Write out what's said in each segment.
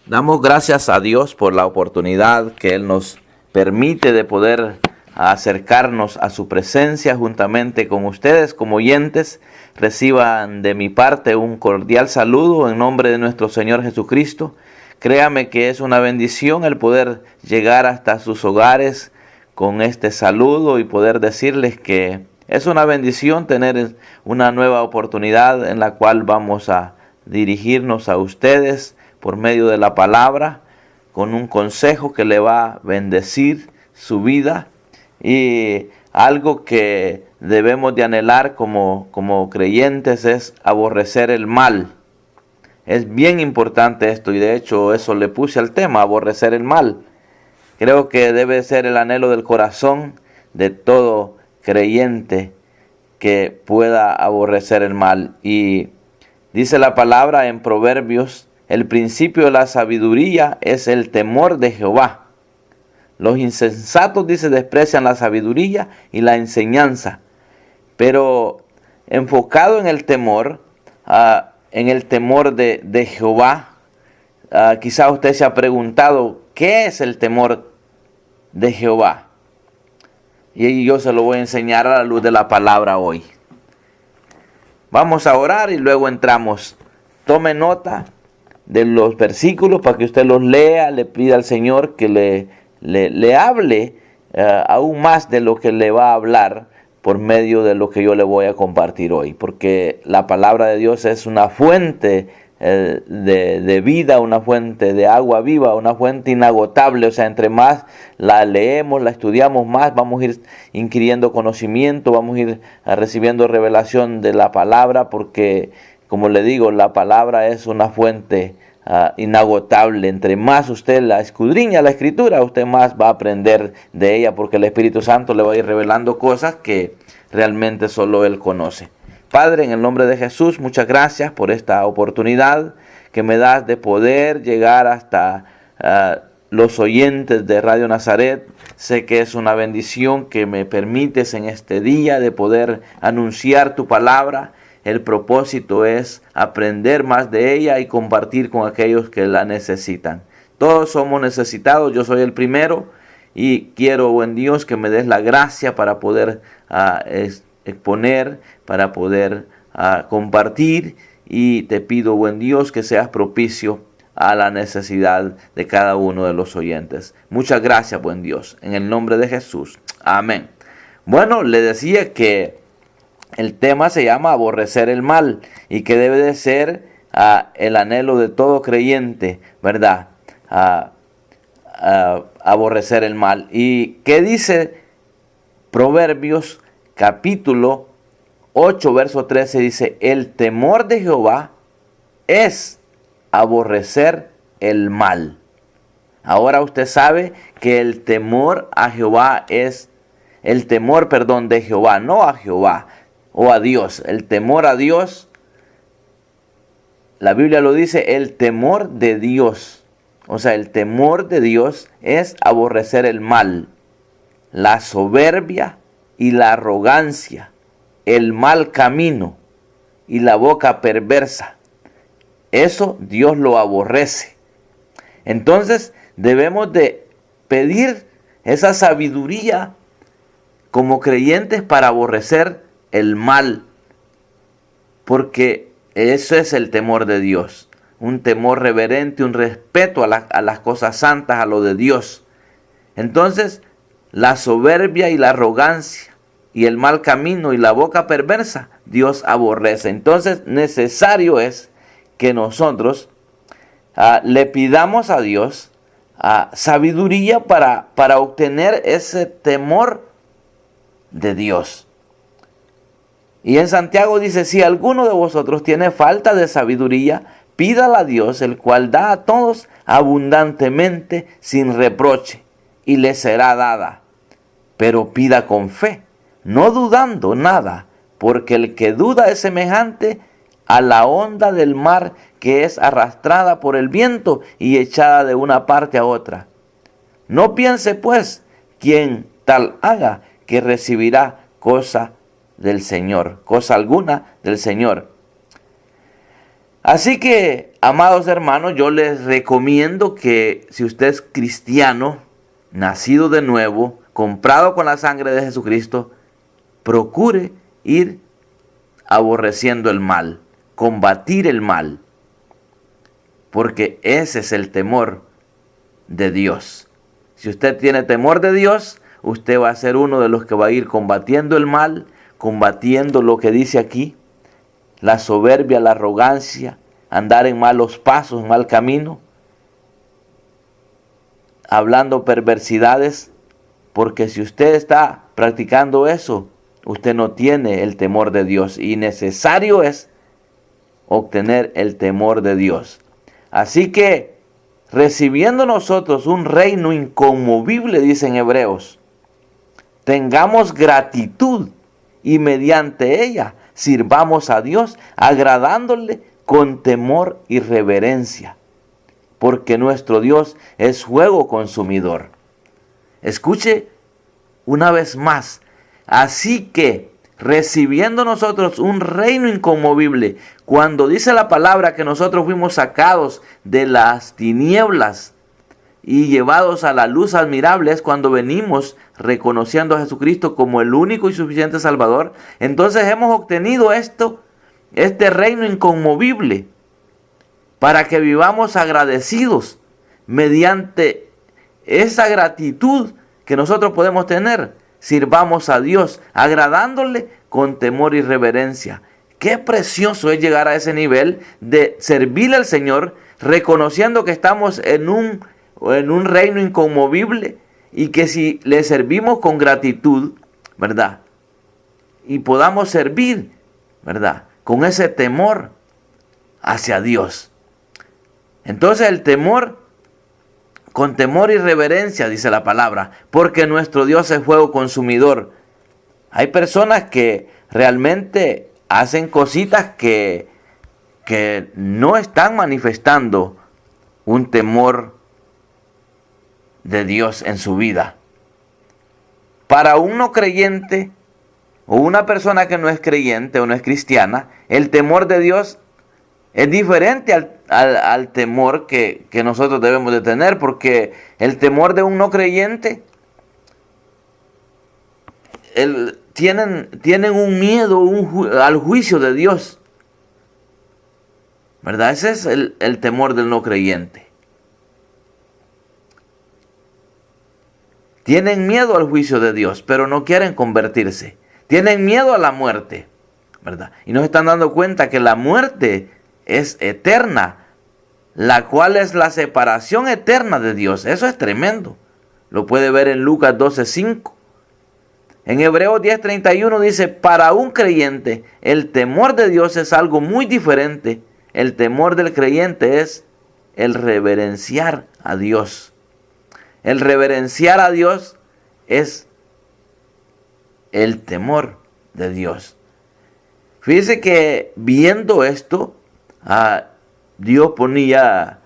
Damos gracias a Dios por la oportunidad que Él nos permite de poder acercarnos a su presencia juntamente con ustedes como oyentes. Reciban de mi parte un cordial saludo en nombre de nuestro Señor Jesucristo. Créame que es una bendición el poder llegar hasta sus hogares con este saludo y poder decirles que es una bendición tener una nueva oportunidad en la cual vamos a dirigirnos a ustedes por medio de la palabra, con un consejo que le va a bendecir su vida y algo que debemos de anhelar como creyentes es aborrecer el mal. Es bien importante esto y de hecho eso le puse al tema, aborrecer el mal. Creo que debe ser el anhelo del corazón de todo creyente que pueda aborrecer el mal. Y dice la palabra en Proverbios: el principio de la sabiduría es el temor de Jehová. Los insensatos, dice, desprecian la sabiduría y la enseñanza. Pero enfocado en el temor de Jehová, quizá usted se ha preguntado, ¿qué es el temor de Jehová? Y yo se lo voy a enseñar a la luz de la palabra hoy. Vamos a orar y luego entramos. Tome nota de los versículos para que usted los lea, le pida al Señor que le hable aún más de lo que le va a hablar por medio de lo que yo le voy a compartir hoy, porque la palabra de Dios es una fuente de vida, una fuente de agua viva, una fuente inagotable. O sea, entre más la leemos, la estudiamos, más vamos a ir adquiriendo conocimiento, vamos a ir recibiendo revelación de la palabra, porque como le digo, la palabra es una fuente inagotable. Entre más usted la escudriña, la escritura, usted más va a aprender de ella, porque el Espíritu Santo le va a ir revelando cosas que realmente solo Él conoce. Padre, en el nombre de Jesús, muchas gracias por esta oportunidad que me das de poder llegar hasta los oyentes de Radio Nazaret. Sé que es una bendición que me permites en este día de poder anunciar tu palabra. El propósito es aprender más de ella y compartir con aquellos que la necesitan. Todos somos necesitados, yo soy el primero, y quiero, buen Dios, que me des la gracia para poder exponer, para poder compartir, y te pido, buen Dios, que seas propicio a la necesidad de cada uno de los oyentes. Muchas gracias, buen Dios, en el nombre de Jesús. Amén. Bueno, le decía que el tema se llama aborrecer el mal y que debe de ser el anhelo de todo creyente, ¿verdad? Aborrecer el mal. ¿Y qué dice Proverbios capítulo 8, verso 13? Dice: el temor de Jehová es aborrecer el mal. Ahora usted sabe que el temor a Jehová es el temor, de Jehová, no a Jehová o a Dios. El temor a Dios, la Biblia lo dice, el temor de Dios. O sea, el temor de Dios es aborrecer el mal, la soberbia y la arrogancia, el mal camino y la boca perversa. Eso Dios lo aborrece. Entonces debemos de pedir esa sabiduría como creyentes para aborrecer el mal, porque eso es el temor de Dios, un temor reverente, un respeto a las cosas santas, a lo de Dios. Entonces, la soberbia y la arrogancia y el mal camino y la boca perversa, Dios aborrece. Entonces, necesario es que nosotros le pidamos a Dios sabiduría para obtener ese temor de Dios. Y en Santiago dice: si alguno de vosotros tiene falta de sabiduría, pídala a Dios, el cual da a todos abundantemente sin reproche, y le será dada. Pero pida con fe, no dudando nada, porque el que duda es semejante a la onda del mar, que es arrastrada por el viento y echada de una parte a otra. No piense pues quien tal haga que recibirá cosa del Señor, cosa alguna del Señor. Así que, amados hermanos, yo les recomiendo que si usted es cristiano, nacido de nuevo, comprado con la sangre de Jesucristo, procure ir aborreciendo el mal, combatir el mal, porque ese es el temor de Dios. Si usted tiene temor de Dios, usted va a ser uno de los que va a ir combatiendo el mal, combatiendo lo que dice aquí, la soberbia, la arrogancia, andar en malos pasos, en mal camino, hablando perversidades, porque si usted está practicando eso, usted no tiene el temor de Dios y necesario es obtener el temor de Dios. Así que, recibiendo nosotros un reino inconmovible, dicen Hebreos, tengamos gratitud y mediante ella sirvamos a Dios, agradándole con temor y reverencia, porque nuestro Dios es fuego consumidor. Escuche una vez más. Así que, recibiendo nosotros un reino inconmovible, cuando dice la palabra que nosotros fuimos sacados de las tinieblas y llevados a la luz admirable, es cuando venimos reconociendo a Jesucristo como el único y suficiente Salvador. Entonces hemos obtenido este reino inconmovible, para que vivamos agradecidos mediante esa gratitud que nosotros podemos tener. Sirvamos a Dios, agradándole con temor y reverencia. Qué precioso es llegar a ese nivel de servirle al Señor, reconociendo que estamos en un reino inconmovible y que si le servimos con gratitud, ¿verdad? Y podamos servir, ¿verdad? Con ese temor hacia Dios. Entonces el temor, con temor y reverencia, dice la palabra, porque nuestro Dios es fuego consumidor. Hay personas que realmente hacen cositas que no están manifestando un temor de Dios en su vida. Para un no creyente o una persona que no es creyente o no es cristiana, el temor de Dios es diferente al temor que nosotros debemos de tener, porque el temor de un no creyente, tienen un miedo al juicio de Dios, ¿verdad? Ese es el temor del no creyente. Tienen miedo al juicio de Dios, pero no quieren convertirse. Tienen miedo a la muerte, ¿verdad? Y nos están dando cuenta que la muerte es eterna, la cual es la separación eterna de Dios. Eso es tremendo. Lo puede ver en Lucas 12:5. En Hebreos 10:31 dice, para un creyente el temor de Dios es algo muy diferente. El temor del creyente es el reverenciar a Dios. El reverenciar a Dios es el temor de Dios. Fíjese que viendo esto, Dios ponía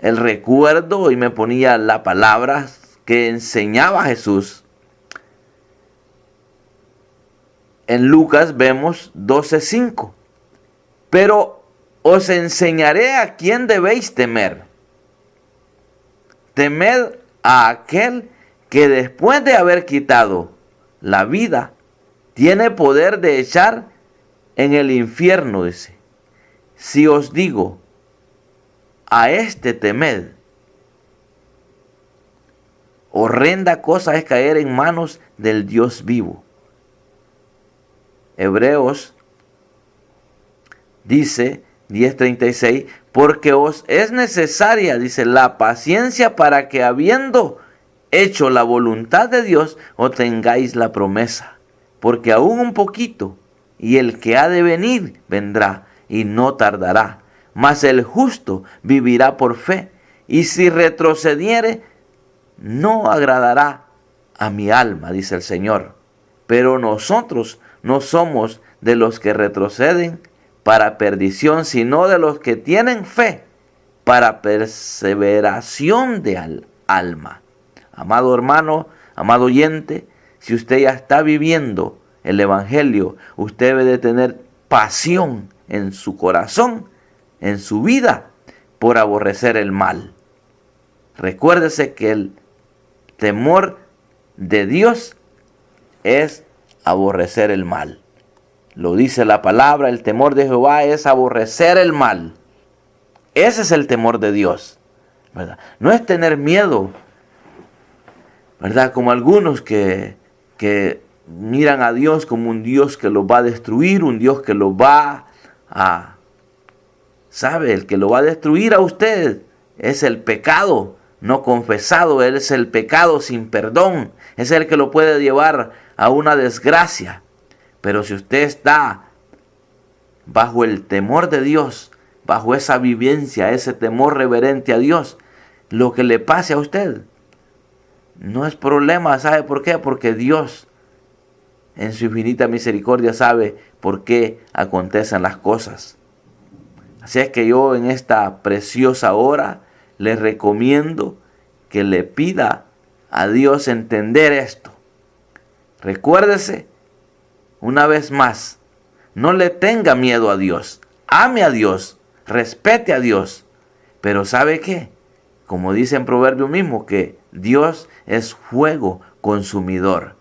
el recuerdo y me ponía la palabra que enseñaba Jesús. En Lucas vemos 12:5. Pero os enseñaré a quién debéis temer. Temed a aquel que después de haber quitado la vida, tiene poder de echar en el infierno, dice. Si os digo, a este temed, horrenda cosa es caer en manos del Dios vivo. Hebreos dice 10:36, porque os es necesaria, dice, la paciencia para que habiendo hecho la voluntad de Dios, obtengáis la promesa. Porque aún un poquito, y el que ha de venir vendrá, y no tardará. Mas el justo vivirá por fe, y si retrocediere, no agradará a mi alma, dice el Señor. Pero nosotros no somos de los que retroceden para perdición, sino de los que tienen fe para perseveración de alma. Amado hermano, amado oyente, si usted ya está viviendo el Evangelio, usted debe de tener pasión en su corazón en su vida por aborrecer el mal. Recuérdese que el temor de Dios es aborrecer el mal. Lo dice la palabra, el temor de Jehová es aborrecer el mal. Ese es el temor de Dios, ¿verdad? No es tener miedo, ¿verdad? Como algunos que miran a Dios como un Dios que los va a destruir, un Dios que los va a... ¿Sabe? El que lo va a destruir a usted es el pecado no confesado, él es el pecado sin perdón, es el que lo puede llevar a una desgracia. Pero si usted está bajo el temor de Dios, bajo esa vivencia, ese temor reverente a Dios, lo que le pase a usted no es problema. ¿Sabe por qué? Porque Dios en su infinita misericordia sabe por qué acontecen las cosas. Así es que yo en esta preciosa hora le recomiendo que le pida a Dios entender esto. Recuérdese una vez más, no le tenga miedo a Dios, ame a Dios, respete a Dios, pero ¿sabe qué? Como dice en Proverbio mismo, que Dios es fuego consumidor.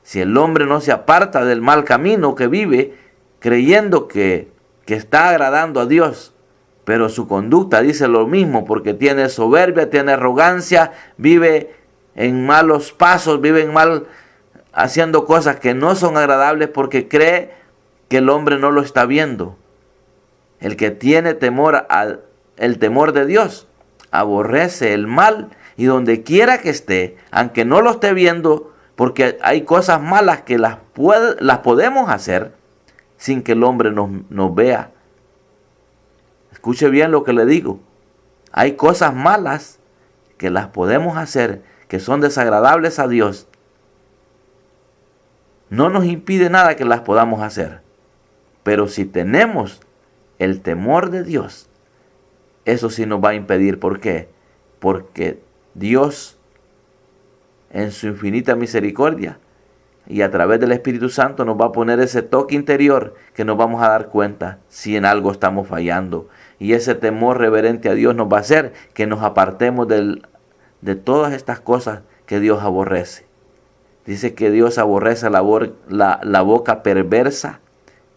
Si el hombre no se aparta del mal camino que vive, creyendo que está agradando a Dios, pero su conducta dice lo mismo, porque tiene soberbia, tiene arrogancia, vive en malos pasos, vive en mal, haciendo cosas que no son agradables porque cree que el hombre no lo está viendo. El que tiene temor el temor de Dios aborrece el mal, y donde quiera que esté, aunque no lo esté viendo, porque hay cosas malas que las podemos hacer sin que el hombre nos vea. Escuche bien lo que le digo. Hay cosas malas que las podemos hacer, que son desagradables a Dios. No nos impide nada que las podamos hacer. Pero si tenemos el temor de Dios, eso sí nos va a impedir. ¿Por qué? Porque Dios, en su infinita misericordia y a través del Espíritu Santo, nos va a poner ese toque interior que nos vamos a dar cuenta si en algo estamos fallando. Y ese temor reverente a Dios nos va a hacer que nos apartemos de todas estas cosas que Dios aborrece. Dice que Dios aborrece la boca perversa,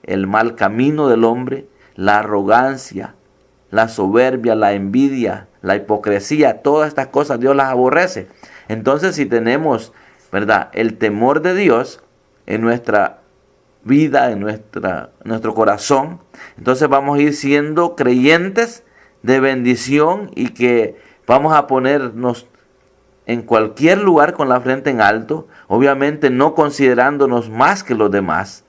el mal camino del hombre, la arrogancia, la soberbia, la envidia, la hipocresía. Todas estas cosas Dios las aborrece. Entonces, si tenemos, ¿verdad?, el temor de Dios en nuestra vida, en nuestro corazón, entonces vamos a ir siendo creyentes de bendición, y que vamos a ponernos en cualquier lugar con la frente en alto, obviamente no considerándonos más que los demás,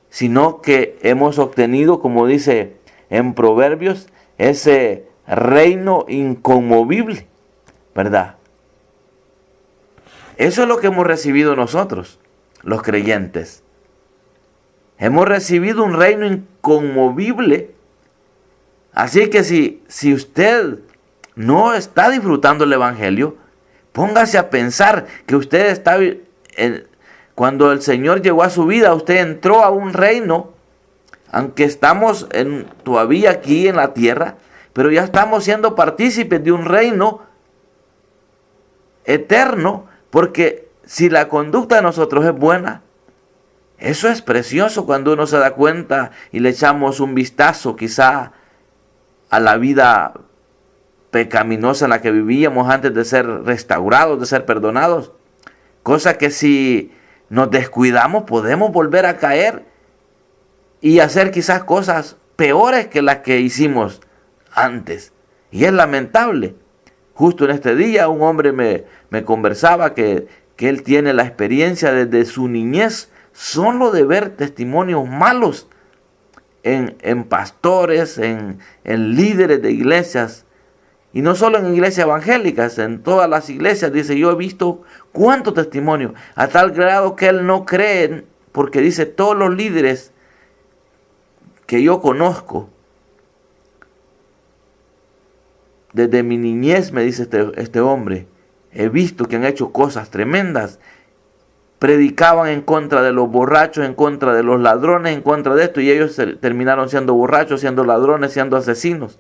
sino que hemos obtenido, como dice en Proverbios, ese reino inconmovible, ¿verdad? Eso es lo que hemos recibido nosotros, los creyentes. Hemos recibido un reino inconmovible. Así que si usted no está disfrutando el Evangelio, póngase a pensar que usted está... Cuando el Señor llegó a su vida, usted entró a un reino, aunque estamos todavía aquí en la tierra, pero ya estamos siendo partícipes de un reino eterno. Porque si la conducta de nosotros es buena, eso es precioso cuando uno se da cuenta y le echamos un vistazo quizá a la vida pecaminosa en la que vivíamos antes de ser restaurados, de ser perdonados. Cosa que si nos descuidamos podemos volver a caer y hacer quizás cosas peores que las que hicimos antes. Y es lamentable. Justo en este día un hombre me conversaba que él tiene la experiencia desde su niñez solo de ver testimonios malos en pastores, en líderes de iglesias, y no solo en iglesias evangélicas, en todas las iglesias. Dice, yo he visto cuántos testimonios, a tal grado que él no cree, porque dice, todos los líderes que yo conozco, desde mi niñez, me dice este hombre, he visto que han hecho cosas tremendas, predicaban en contra de los borrachos, en contra de los ladrones, en contra de esto, y ellos terminaron siendo borrachos, siendo ladrones, siendo asesinos,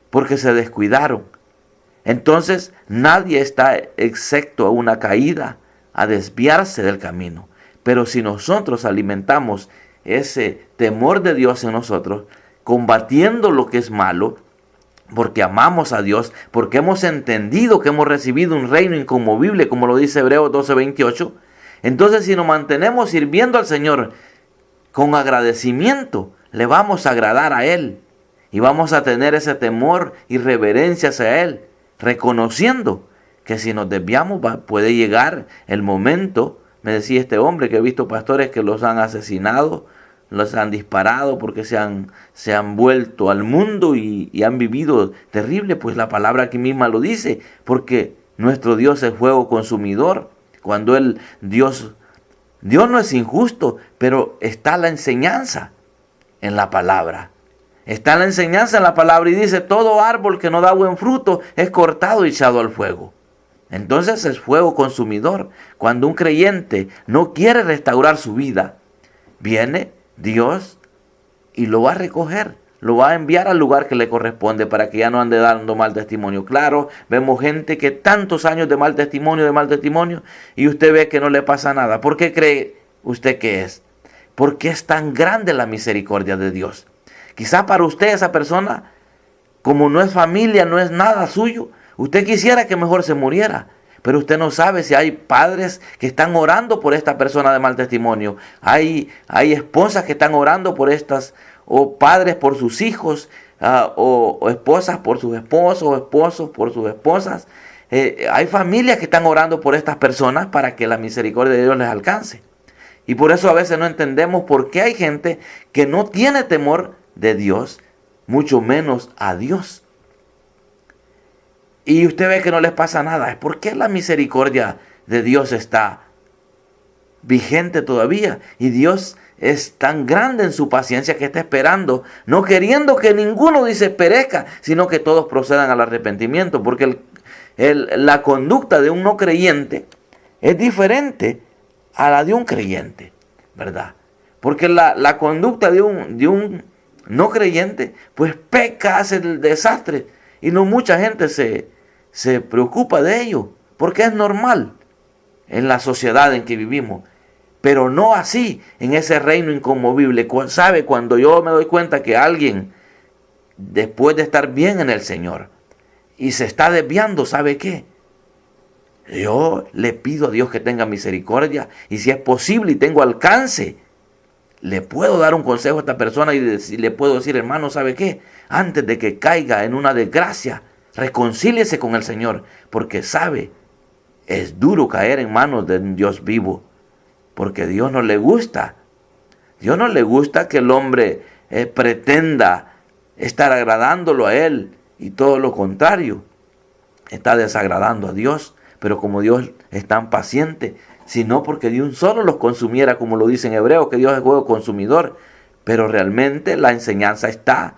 porque se descuidaron. Entonces nadie está excepto a una caída, a desviarse del camino. Pero si nosotros alimentamos ese temor de Dios en nosotros, combatiendo lo que es malo, porque amamos a Dios, porque hemos entendido que hemos recibido un reino inconmovible, como lo dice Hebreos 12:28, entonces si nos mantenemos sirviendo al Señor con agradecimiento, le vamos a agradar a Él y vamos a tener ese temor y reverencia hacia Él, reconociendo que si nos desviamos puede llegar el momento. Me decía este hombre que he visto pastores que los han asesinado, los han disparado porque se han vuelto al mundo y han vivido terrible. Pues la palabra aquí misma lo dice, porque nuestro Dios es fuego consumidor. Cuando Dios no es injusto, pero está la enseñanza en la palabra. Está la enseñanza en la palabra y dice: todo árbol que no da buen fruto es cortado y echado al fuego. Entonces es fuego consumidor. Cuando un creyente no quiere restaurar su vida, viene Dios y lo va a recoger, lo va a enviar al lugar que le corresponde para que ya no ande dando mal testimonio. Claro, vemos gente que tantos años de mal testimonio, y usted ve que no le pasa nada. ¿Por qué cree usted que es? Porque es tan grande la misericordia de Dios. Quizá para usted esa persona, como no es familia, no es nada suyo, usted quisiera que mejor se muriera, pero usted no sabe si hay padres que están orando por esta persona de mal testimonio. Hay esposas que están orando por estas, o padres por sus hijos, o esposas por sus esposos, o esposos por sus esposas. Hay familias que están orando por estas personas para que la misericordia de Dios les alcance. Y por eso a veces no entendemos por qué hay gente que no tiene temor de Dios, mucho menos a Dios. Y usted ve que no les pasa nada. ¿Por qué la misericordia de Dios está vigente todavía? Y Dios es tan grande en su paciencia que está esperando, no queriendo que ninguno, dice, perezca, sino que todos procedan al arrepentimiento. Porque la conducta de un no creyente es diferente a la de un creyente, ¿verdad? Porque la conducta de un no creyente, pues peca, hace el desastre. Y no mucha gente se preocupa de ello, porque es normal en la sociedad en que vivimos. Pero no así en ese reino inconmovible. ¿Sabe? Cuando yo me doy cuenta que alguien, después de estar bien en el Señor, y se está desviando, ¿sabe qué? Yo le pido a Dios que tenga misericordia, y si es posible y tengo alcance, le puedo dar un consejo a esta persona y le puedo decir: hermano, ¿sabe qué? Antes de que caiga en una desgracia, reconcíliese con el Señor, porque sabe, es duro caer en manos de un Dios vivo, porque Dios no le gusta. Dios no le gusta que el hombre pretenda estar agradándolo a Él, y todo lo contrario, está desagradando a Dios. Pero como Dios es tan paciente, sino porque de un solo los consumiera, como lo dice en Hebreo, que Dios es fuego consumidor. Pero realmente la enseñanza está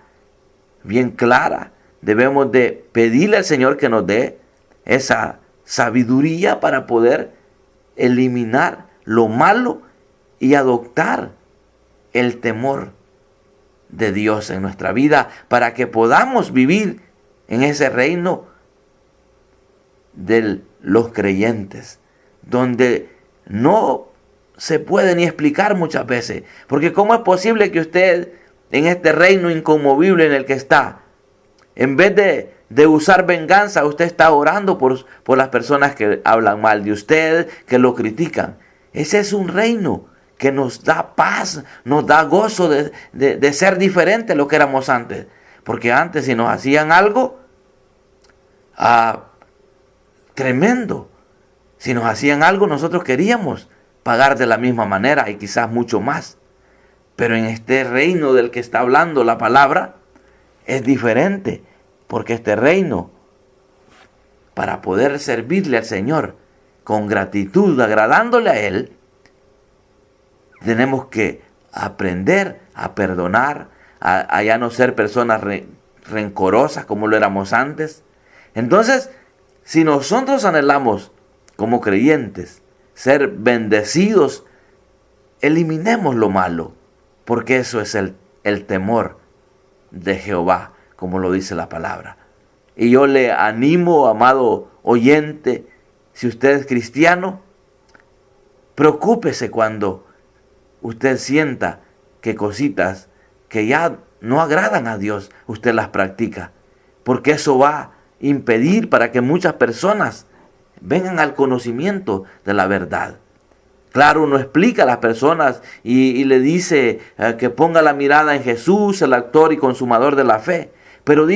bien clara. Debemos de pedirle al Señor que nos dé esa sabiduría para poder eliminar lo malo y adoptar el temor de Dios en nuestra vida, para que podamos vivir en ese reino de los creyentes, donde no se puede ni explicar muchas veces. Porque ¿cómo es posible que usted, en este reino inconmovible en el que está, en vez de usar venganza, usted está orando por las personas que hablan mal de usted, que lo critican? Ese es un reino que nos da paz, nos da gozo de ser diferente a lo que éramos antes. Porque antes, si nos hacían algo tremendo, si nos hacían algo, nosotros queríamos pagar de la misma manera y quizás mucho más. Pero en este reino del que está hablando la palabra es diferente, porque este reino, para poder servirle al Señor con gratitud, agradándole a Él, tenemos que aprender a perdonar, a ya no ser personas rencorosas como lo éramos antes. Entonces, si nosotros anhelamos como creyentes ser bendecidos, eliminemos lo malo, porque eso es el temor de Jehová, como lo dice la palabra. Y yo le animo, amado oyente, si usted es cristiano, preocúpese cuando usted sienta que cositas que ya no agradan a Dios, usted las practica, porque eso va a impedir para que muchas personas vengan al conocimiento de la verdad. Claro, uno explica a las personas y le dice que ponga la mirada en Jesús, el autor y consumador de la fe. Pero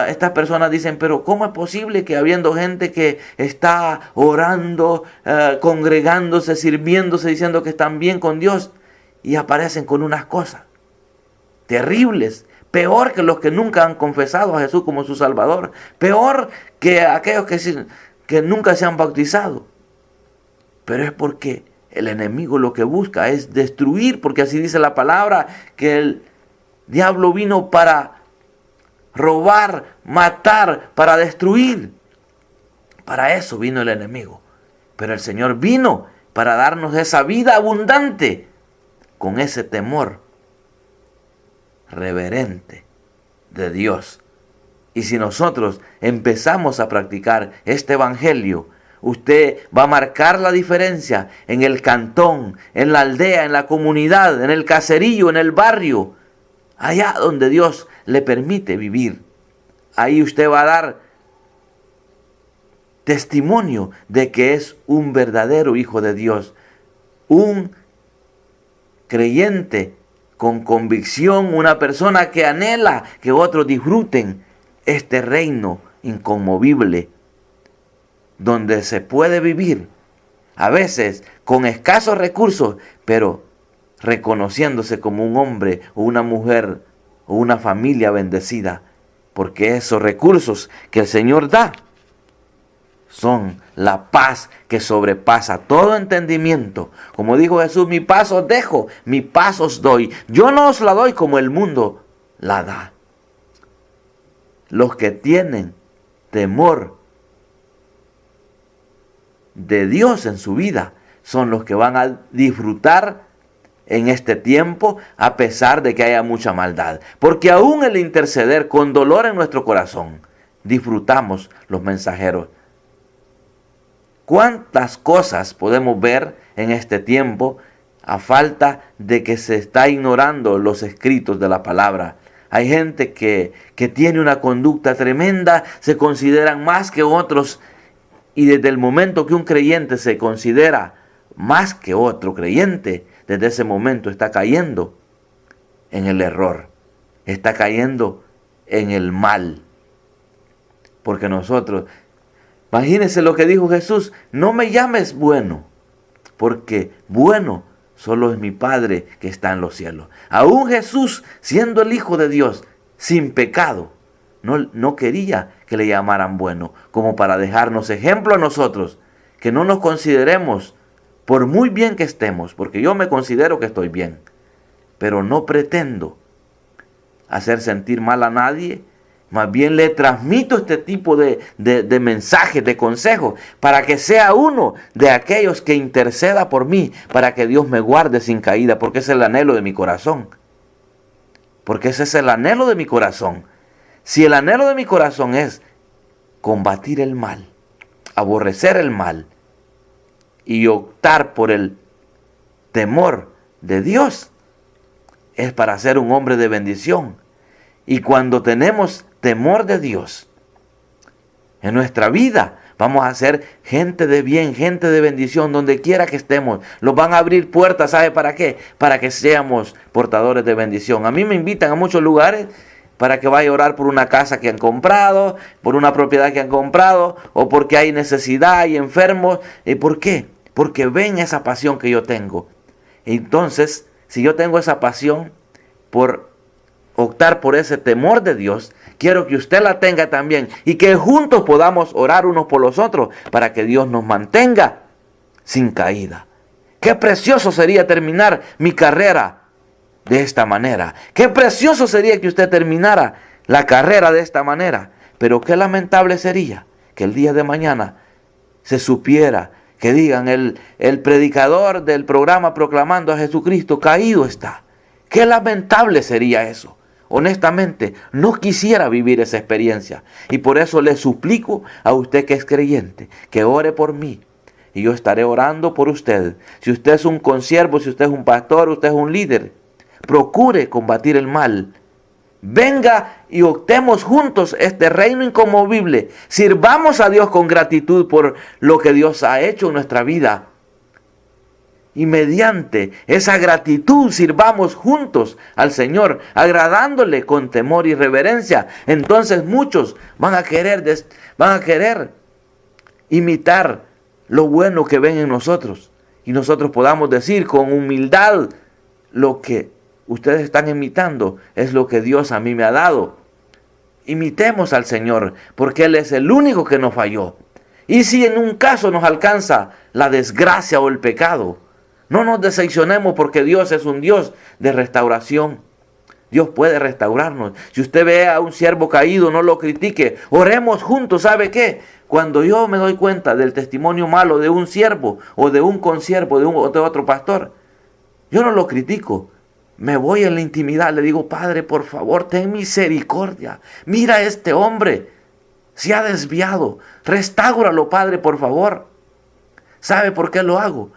estas personas dicen, pero ¿cómo es posible que habiendo gente que está orando, congregándose, sirviéndose, diciendo que están bien con Dios, y aparecen con unas cosas terribles, peor que los que nunca han confesado a Jesús como su Salvador, peor que aquellos que nunca se han bautizado? Pero es porque el enemigo lo que busca es destruir, porque así dice la palabra, que el diablo vino para robar, matar, para destruir. Para eso vino el enemigo. Pero el Señor vino para darnos esa vida abundante, con ese temor reverente de Dios. Y si nosotros empezamos a practicar este evangelio, usted va a marcar la diferencia en el cantón, en la aldea, en la comunidad, en el caserío, en el barrio, allá donde Dios le permite vivir. Ahí usted va a dar testimonio de que es un verdadero hijo de Dios, un creyente con convicción, una persona que anhela que otros disfruten este reino inconmovible, donde se puede vivir, a veces con escasos recursos, pero reconociéndose como un hombre o una mujer o una familia bendecida, porque esos recursos que el Señor da son la paz que sobrepasa todo entendimiento. Como dijo Jesús, mi paz os dejo, mi paz os doy. Yo no os la doy como el mundo la da. Los que tienen temor de Dios en su vida son los que van a disfrutar en este tiempo, a pesar de que haya mucha maldad. Porque aún el interceder con dolor en nuestro corazón, disfrutamos los mensajeros. ¿Cuántas cosas podemos ver en este tiempo a falta de que se está ignorando los escritos de la palabra? Hay gente que tiene una conducta tremenda, se consideran más que otros, y desde el momento que un creyente se considera más que otro creyente, desde ese momento está cayendo en el error, está cayendo en el mal. Porque nosotros, imagínense lo que dijo Jesús, no me llames bueno, porque bueno solo es mi Padre que está en los cielos. Aún Jesús, siendo el Hijo de Dios, sin pecado, no quería que le llamaran bueno, como para dejarnos ejemplo a nosotros, que no nos consideremos por muy bien que estemos, porque yo me considero que estoy bien, pero no pretendo hacer sentir mal a nadie. Más bien le transmito este tipo de mensajes, de consejos, para que sea uno de aquellos que interceda por mí, para que Dios me guarde sin caída, porque ese es el anhelo de mi corazón. Porque ese es el anhelo de mi corazón. Si el anhelo de mi corazón es combatir el mal, aborrecer el mal y optar por el temor de Dios, es para ser un hombre de bendición. Y cuando tenemos temor de Dios en nuestra vida, vamos a ser gente de bien, gente de bendición, donde quiera que estemos. Nos van a abrir puertas, ¿sabe para qué? Para que seamos portadores de bendición. A mí me invitan a muchos lugares para que vaya a orar por una casa que han comprado, por una propiedad que han comprado, o porque hay necesidad y enfermos. ¿Y por qué? Porque ven esa pasión que yo tengo. Entonces, si yo tengo esa pasión por optar por ese temor de Dios, quiero que usted la tenga también, y que juntos podamos orar unos por los otros, para que Dios nos mantenga sin caída. Qué precioso sería terminar mi carrera de esta manera. Qué precioso sería que usted terminara la carrera de esta manera. Pero qué lamentable sería que el día de mañana se supiera Que digan, el predicador del programa proclamando a Jesucristo caído está. Qué lamentable sería eso. Honestamente, no quisiera vivir esa experiencia. Y por eso le suplico a usted que es creyente, que ore por mí. Y yo estaré orando por usted. Si usted es un consiervo, si usted es un pastor, usted es un líder, procure combatir el mal. Venga y optemos juntos este reino inconmovible. Sirvamos a Dios con gratitud por lo que Dios ha hecho en nuestra vida. Y mediante esa gratitud sirvamos juntos al Señor, agradándole con temor y reverencia. Entonces muchos van a querer imitar lo bueno que ven en nosotros. Y nosotros podamos decir con humildad, lo que ustedes están imitando es lo que Dios a mí me ha dado. Imitemos al Señor, porque Él es el único que nos falló. Y si en un caso nos alcanza la desgracia o el pecado, no nos decepcionemos, porque Dios es un Dios de restauración. Dios puede restaurarnos. Si usted ve a un siervo caído, no lo critique. Oremos juntos. ¿Sabe qué? Cuando yo me doy cuenta del testimonio malo de un siervo o de un consiervo, de otro pastor, yo no lo critico. Me voy en la intimidad, le digo, Padre, por favor, ten misericordia. Mira a este hombre, se ha desviado. Restáuralo, Padre, por favor. ¿Sabe por qué lo hago?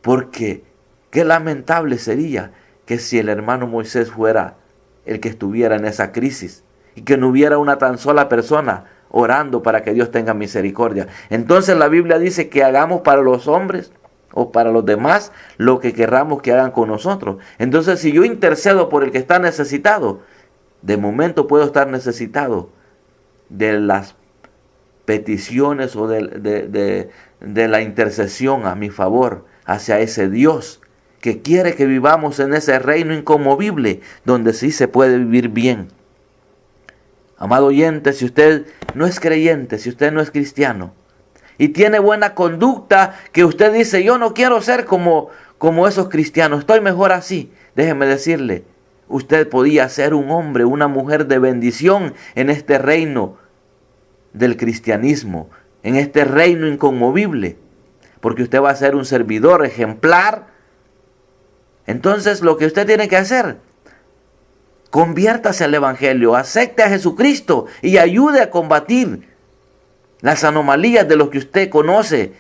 Porque qué lamentable sería que si el hermano Moisés fuera el que estuviera en esa crisis y que no hubiera una tan sola persona orando para que Dios tenga misericordia. Entonces la Biblia dice que hagamos para los hombres o para los demás lo que querramos que hagan con nosotros. Entonces, si yo intercedo por el que está necesitado, de momento puedo estar necesitado de las peticiones o de la intercesión a mi favor hacia ese Dios que quiere que vivamos en ese reino inconmovible donde sí se puede vivir bien. Amado oyente, si usted no es creyente, si usted no es cristiano y tiene buena conducta, que usted dice, yo no quiero ser como esos cristianos, estoy mejor así, déjeme decirle, usted podía ser un hombre, una mujer de bendición en este reino del cristianismo, en este reino inconmovible, porque usted va a ser un servidor ejemplar. Entonces lo que usted tiene que hacer, conviértase al Evangelio, acepte a Jesucristo y ayude a combatir las anomalías de los que usted conoce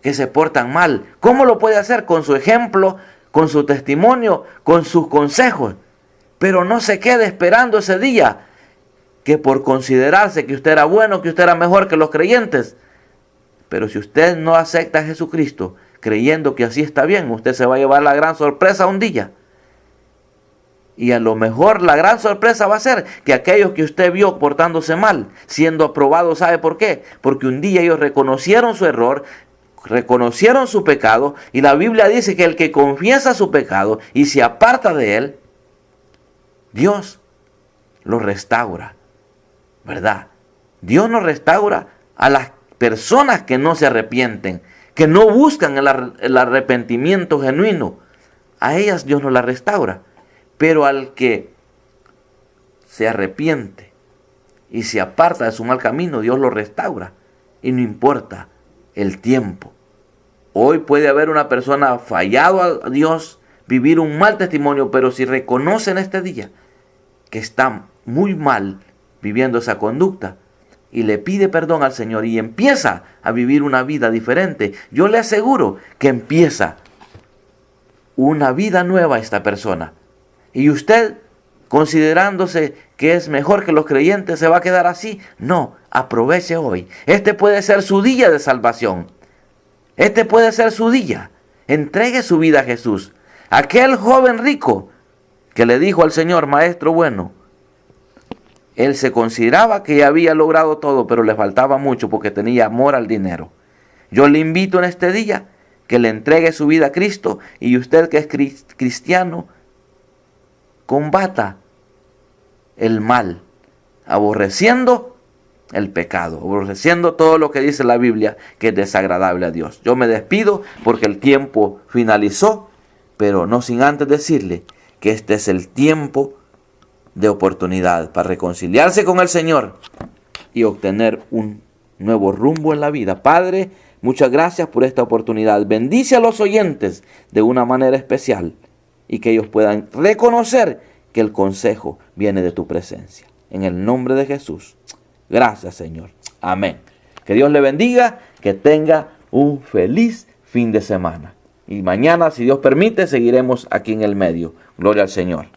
que se portan mal. ¿Cómo lo puede hacer? Con su ejemplo, con su testimonio, con sus consejos. Pero no se quede esperando ese día que por considerarse que usted era bueno, que usted era mejor que los creyentes. Pero si usted no acepta a Jesucristo creyendo que así está bien, usted se va a llevar la gran sorpresa un día. Y a lo mejor la gran sorpresa va a ser que aquellos que usted vio portándose mal, siendo aprobados, ¿sabe por qué? Porque un día ellos reconocieron su error, reconocieron su pecado, y la Biblia dice que el que confiesa su pecado y se aparta de él, Dios lo restaura, ¿verdad? Dios nos restaura a las personas que no se arrepienten, que no buscan el arrepentimiento genuino. A ellas Dios nos la restaura. Pero al que se arrepiente y se aparta de su mal camino, Dios lo restaura. Y no importa el tiempo. Hoy puede haber una persona fallado a Dios, vivir un mal testimonio, pero si reconoce en este día que está muy mal viviendo esa conducta y le pide perdón al Señor y empieza a vivir una vida diferente, yo le aseguro que empieza una vida nueva a esta persona. Y usted, considerándose que es mejor que los creyentes, ¿se va a quedar así? No, aproveche hoy. Este puede ser su día de salvación. Este puede ser su día. Entregue su vida a Jesús. Aquel joven rico que le dijo al Señor, Maestro bueno, él se consideraba que ya había logrado todo, pero le faltaba mucho porque tenía amor al dinero. Yo le invito en este día que le entregue su vida a Cristo, y usted que es cristiano, combata el mal, aborreciendo el pecado, aborreciendo todo lo que dice la Biblia que es desagradable a Dios. Yo me despido porque el tiempo finalizó, pero no sin antes decirle que este es el tiempo de oportunidad para reconciliarse con el Señor y obtener un nuevo rumbo en la vida. Padre, Muchas gracias por esta oportunidad. Bendice a los oyentes de una manera especial y que ellos puedan reconocer que el consejo viene de tu presencia. En el nombre de Jesús. Gracias, Señor. Amén. Que Dios le bendiga, que tenga un feliz fin de semana. Y mañana, si Dios permite, seguiremos aquí en el medio. Gloria al Señor.